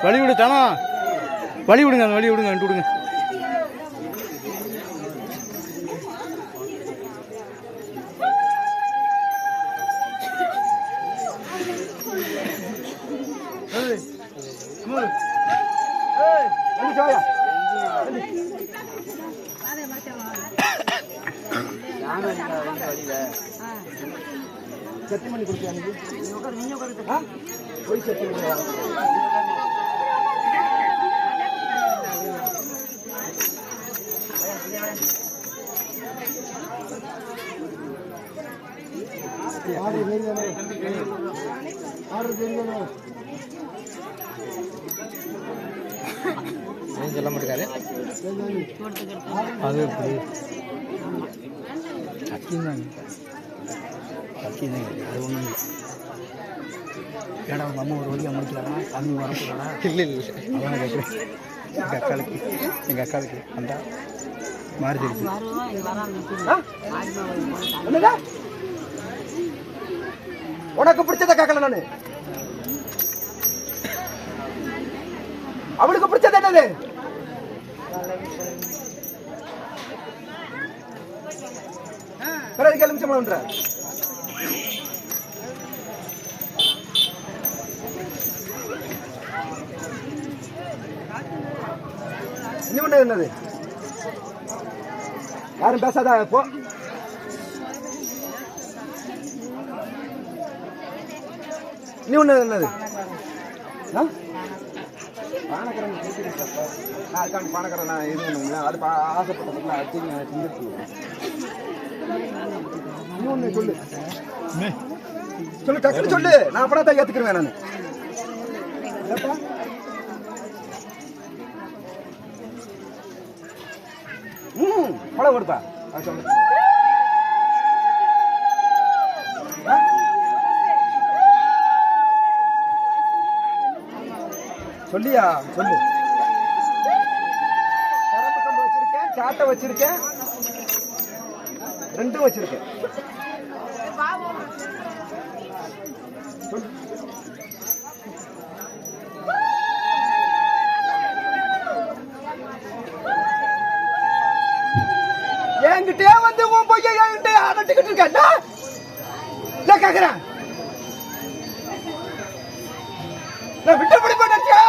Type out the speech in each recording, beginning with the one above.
வழி விடு தானா, வழி விடுங்க, வழி விடுங்க, விடுங்க. சத்தி பண்ணி கொடுத்தியா போய் சத்தி சொல்ல மாட்டேங்காரு. அது எப்படி சத்தியம்தாங்க, சத்தியம்தாங்க, அது ஒன்றும் இல்லை. ஏடா உங்கள் அம்மா ஒரு வழியாக முடிக்கலாமா, தண்ணி வரக்கூடாதா? இல்லை இல்லை, அதான் கேட்குறேன். எங்கள் அக்காளுக்கு அந்த மாறிடுச்சு. உனக்கு பிடிச்சத கேட்கல நானு, அவளுக்கு பிடிச்சது என்னது? பிறகு நிமிஷம் பண்ற இன்னொன்னு என்னது? யாரும் பேசாத போ. இன்னொன்னு என்னது? பானக்கரன் பானக்கரன் நான் இது பண்ணுங்களா, அது ஆசைப்பட்டதுல செஞ்சிருக்கு. இன்னொன்னு சொல்லு சொல்லு, டக்குனு சொல்லு, நான் அப்படா தான் ஏத்துக்கிறேன். நான் பழம் கொடுப்பா சொல்லு. சொல்லியா சொல்லு. கரப்பு கம்பு வச்சிருக்கேன், சாட்டை வச்சிருக்கேன், ரெண்டும் வச்சிருக்கேன். என்கிட்டே வந்து உன் பொய்ய என்கிட்ட அடட்டிக்கிட்டு இருக்க கேக்குறேன். நான் விட்டு பிடி பண்ணியா?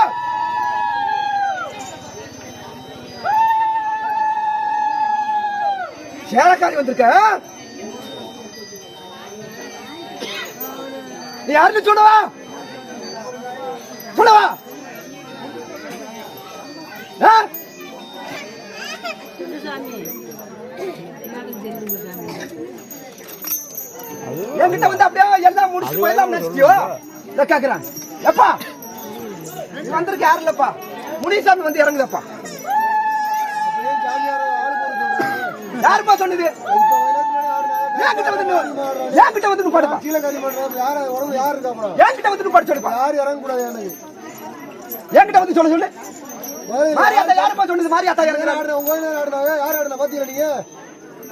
சேலக்காரி வந்திருக்க, நீ யாருன்னு சொல்லவா சொல்லவா? என்கிட்ட வந்து அப்படியே எல்லாம் முடிச்சு எல்லாம் நினைச்சிட்டியோ? கேக்குறேன். எப்பா வந்திருக்க யாரு இல்லப்பா, முனிசாமி வந்து இறங்குதப்பா. யாருப்பா சொன்னது? என்கிட்ட வந்து பாடுப்பா, என்கிட்ட வந்து பாடு சொல்லுப்பா. என்கிட்ட வந்து சொல்ல சொல்லு. மாரியாத்தா யாருப்பா சொன்னது? மாரியாத்தா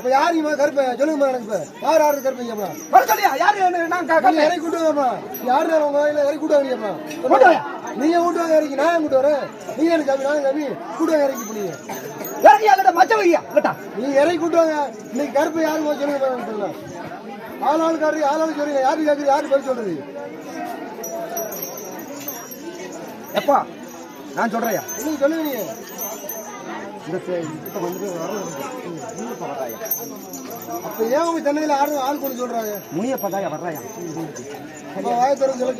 இப்ப யாரு கருப்ப சொல்லுங்க. எனக்கு யார் யாரு கருப்பீங்க சொல்லியா? யாரு இறக்கி கூட்டுவாங்கப்பா, யாரு உங்க இறக்கி கூட்டுவாங்கப்பா. நீங்க கூட்டுவாங்க இறக்கி, நான் கூட்டு வரேன். நீங்க எனக்கு கம்மி, நான் கம்மி கூட்டுவாங்க இறக்கி போனீங்க. இறக்கி மச்ச வையா நீங்க இறக்கி கூட்டுவாங்க. இன்னைக்கு கருப்பை யாரு சொல்லுங்க. ஆளாளுக்காரு ஆளாளு சொல்லுங்க. யாரு கேட்குது, யாரு பதில் சொல்றது? எப்பா நான் சொல்றேயா, நீங்க சொல்லுங்க. நீங்க அப்ப ஏன் உங்க சென்னையில ஆள் கொண்டு சொல்றாங்க? முனியப்பா தாயா வர்றாயா? வாயத்தரம் சொல்ல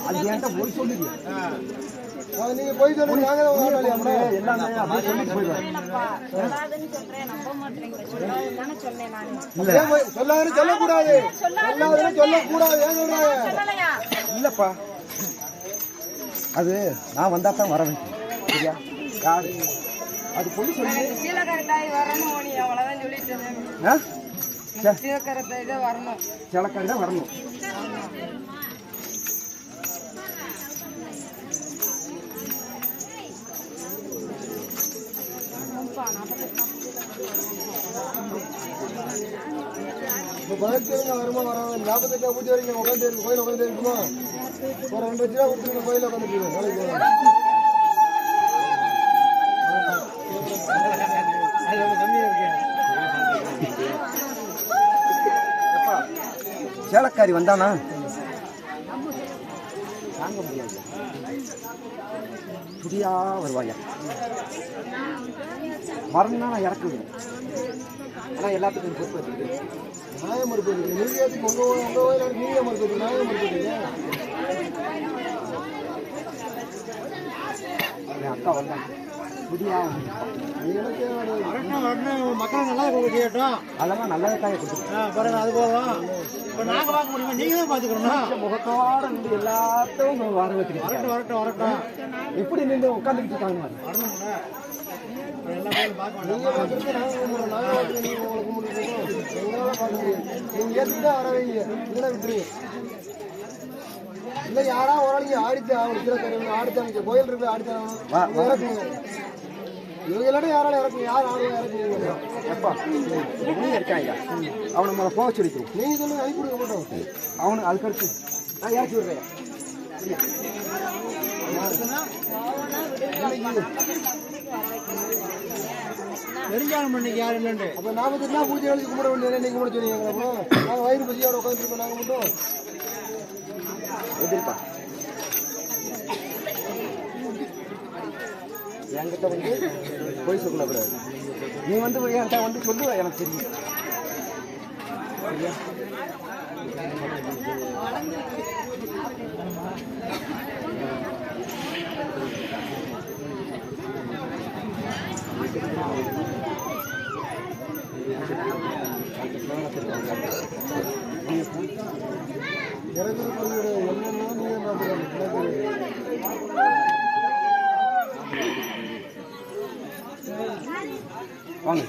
அது என்கிட்ட போய் சொல்லுங்க. நீங்க போய் சொல்லுங்க. சொல்லாதுன்னு சொல்லக்கூடாது, சொல்லாதுன்னு சொல்லக்கூடாது. ஏன் சொல்றாங்க? இல்லப்பா, அது நான் வந்தா தான் வர வேண்டும். சரியா? யாரு அது பொண்ணு சொல்லி சிலக்கரை தான் வரணும். பயத்துங்க வருமா வராங்க 48 பூஜை வரைக்கும் உட்காந்து கோயில் உட்காந்து இருக்குமா ஒரு 2 லட்ச ரூபா கொடுத்துருங்க கோயில உட்காந்துட்டு வேலைக்கு சேலக்காரி வந்தானா தாங்க முடியாது புதியா வருவாயா மறந்துனா நான் இறக்குவேன் ஆனால் எல்லாத்துக்கும் பொறுப்பு வச்சுருக்கு நியாயம் இருக்குது நீங்க எதுக்கு உங்க கோயில நீங்க மறுக்குது நியாயம் இருக்குது என் அக்கா வந்தாங்க புதியா மக்கள் நல்லா கேட்டோம் அதெல்லாம் நல்ல காயை கொடுத்துருக்கேன் பாருங்க அது போதும் இப்போ நாங்கள் பார்க்க முடியுமா நீங்க தான் பார்த்துக்கணும் முகத்தோட நின்று எல்லாத்தையும் வர வச்சுக்கிட்டு வரட்டும் வரட்டும் வரட்டும் எப்படி நின்று உட்காந்துக்கிட்டு இருக்காங்க வரணும்ல நீங்க பார்த்துட்டு நாங்கள் கும்பிடுறோம் நாங்கள் பார்த்துட்டு நீங்கள் உங்களை கும்பிட்டுருக்கோம் எங்களால் பார்க்க முடியாது நீங்கள் ஏற்றுக்கிட்டா வர வைங்க இல்லைன்னா விட்டுருங்க இல்லை யாரா ஒரு ஆளுங்க ஆடித்து ஆகணும் கீழே தரணும் ஆடித்தாங்க கோயில் இருக்கு ஆடித்தாங்க இறக்குங்க இவங்க இல்லாட்டி யாராலும் இறக்குங்க யார் ஆளுங்க இறக்குங்க எப்பா நீ இருக்காங்க அவனை மேலே போக சொல்லிக்கிறோம் நீங்கள் சொல்லுங்க அனுப்பி கொடுக்க மாட்டோம் அவனு அதுக்கடுத்து நான் ஏற்றி விடுறேன் நெருஞ்சாலம் பண்ணிக்கு யாரும் இல்லைண்டு அப்போ 48 பூஜை எழுதி கும்பிட வேண்டியது நீங்கள் கும்பிட சொன்னீங்க அப்புறம் நாங்கள் வயிறு பசியோட உட்காந்துருக்கோம் நாங்கள் மட்டும் எதிர்ப்பா என்கிட்ட வந்து போய் சொல்லக்கூடாது நீ வந்து என்கிட்ட வந்து சொல்லுவ எனக்கு தெரியும் சரியா வாங்க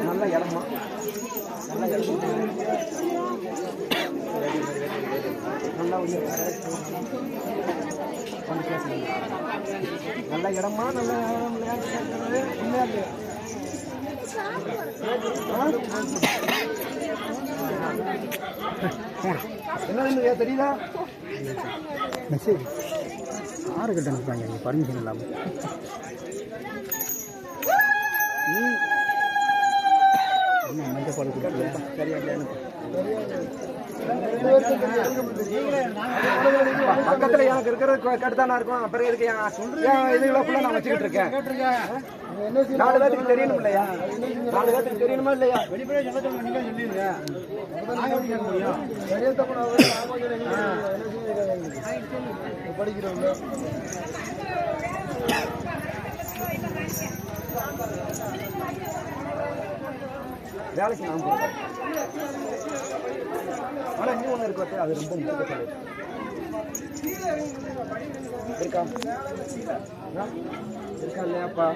நல்ல இடமா நல்ல இடம் நல்லா நல்ல இடமா நல்ல என்ன தெரியுதா மெசேஜ் ஆறு கிட்ட அனுப்புறாங்க நீங்கள் பர்மிஷன் இல்லாமல் என்ன மஞ்சள் பால் கொடுக்கல சரியா பக்கத்தில் எனக்கு இருக்கிறது கட்டுத்தானா இருக்கும் அப்புறம் இருக்கு இதுகளை ஃபுல்லாக நான் வச்சுக்கிட்டு இருக்கேன் 4 பேருக்கு தெரியணும் இல்லையா 4 பேருக்கு தெரியணுமா இல்லையா வெளிப்படையாக சொல்ல நீங்கள் சொல்லிடுங்க படிக்கிறவங்க வேலைக்கு நான் போகிறேன் ஆனால் இன்னும் ஒன்று இருக்கு அது ரொம்ப முக்கியமான இருக்கா இருக்கா இல்லையாப்பா